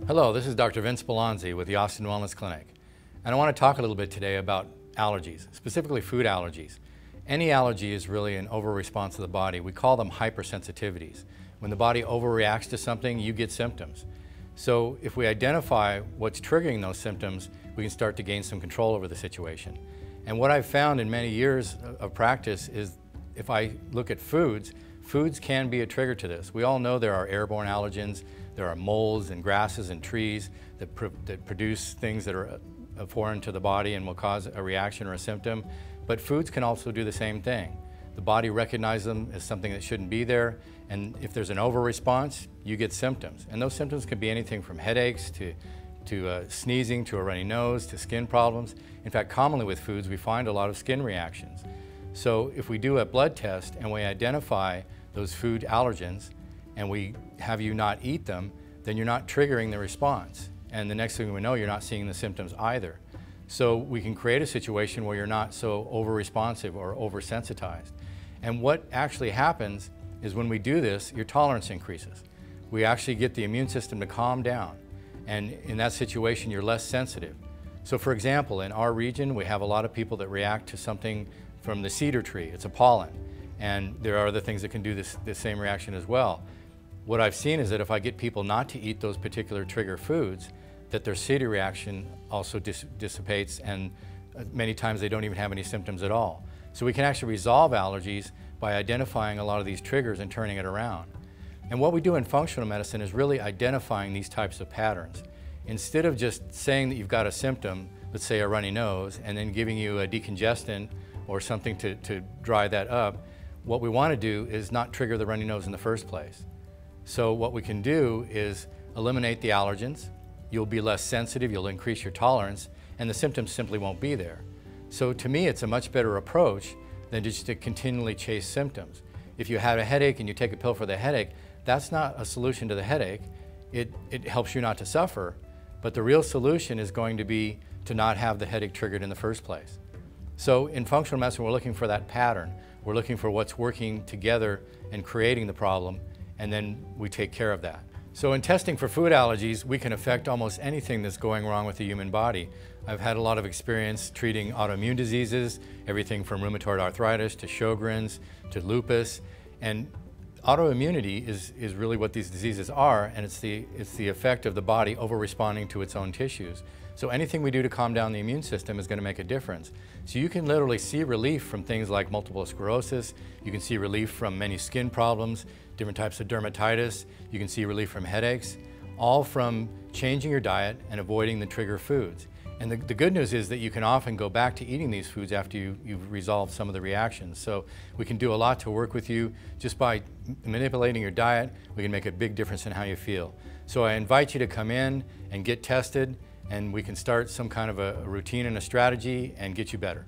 Hello, this is Dr. Vince Belanzi with the Austin Wellness Clinic, and I want to talk a little bit today about allergies, specifically food allergies. Any allergy is really an over-response of the body. We call them hypersensitivities. When the body overreacts to something, you get symptoms. So if we identify what's triggering those symptoms, we can start to gain some control over the situation. And what I've found in many years of practice is if I look at foods, foods can be a trigger to this. We all know there are airborne allergens, there are molds and grasses and trees that produce things that are foreign to the body and will cause a reaction or a symptom, but foods can also do the same thing. The body recognizes them as something that shouldn't be there, and if there's an over-response, you get symptoms. And those symptoms could be anything from headaches to sneezing, to a runny nose, to skin problems. In fact, commonly with foods, we find a lot of skin reactions. So if we do a blood test and we identify those food allergens and we have you not eat them, then you're not triggering the response. And the next thing we know, you're not seeing the symptoms either. So we can create a situation where you're not so over-responsive or oversensitized. And what actually happens is when we do this, your tolerance increases. We actually get the immune system to calm down. And in that situation, you're less sensitive. So for example, in our region, we have a lot of people that react to something from the cedar tree. It's a pollen. And there are other things that can do the same reaction as well. What I've seen is that if I get people not to eat those particular trigger foods, that their cedar reaction also dissipates, and many times they don't even have any symptoms at all. So we can actually resolve allergies by identifying a lot of these triggers and turning it around. And what we do in functional medicine is really identifying these types of patterns. Instead of just saying that you've got a symptom, let's say a runny nose, and then giving you a decongestant or something to dry that up, what we want to do is not trigger the runny nose in the first place. So what we can do is eliminate the allergens. You'll be less sensitive, you'll increase your tolerance, and the symptoms simply won't be there. So to me, it's a much better approach than just to continually chase symptoms. If you have a headache and you take a pill for the headache, that's not a solution to the headache. It helps you not to suffer, but the real solution is going to be to not have the headache triggered in the first place. So in functional medicine, we're looking for that pattern. We're looking for what's working together and creating the problem, and then we take care of that. So in testing for food allergies, we can affect almost anything that's going wrong with the human body. I've had a lot of experience treating autoimmune diseases, everything from rheumatoid arthritis to Sjogren's to lupus. And autoimmunity is really what these diseases are, and it's the effect of the body over-responding to its own tissues. So anything we do to calm down the immune system is going to make a difference. So you can literally see relief from things like multiple sclerosis, you can see relief from many skin problems, different types of dermatitis, you can see relief from headaches, all from changing your diet and avoiding the trigger foods. And the good news is that you can often go back to eating these foods after you've resolved some of the reactions. So we can do a lot to work with you. Just by manipulating your diet, we can make a big difference in how you feel. So I invite you to come in and get tested, and we can start some kind of a routine and a strategy and get you better.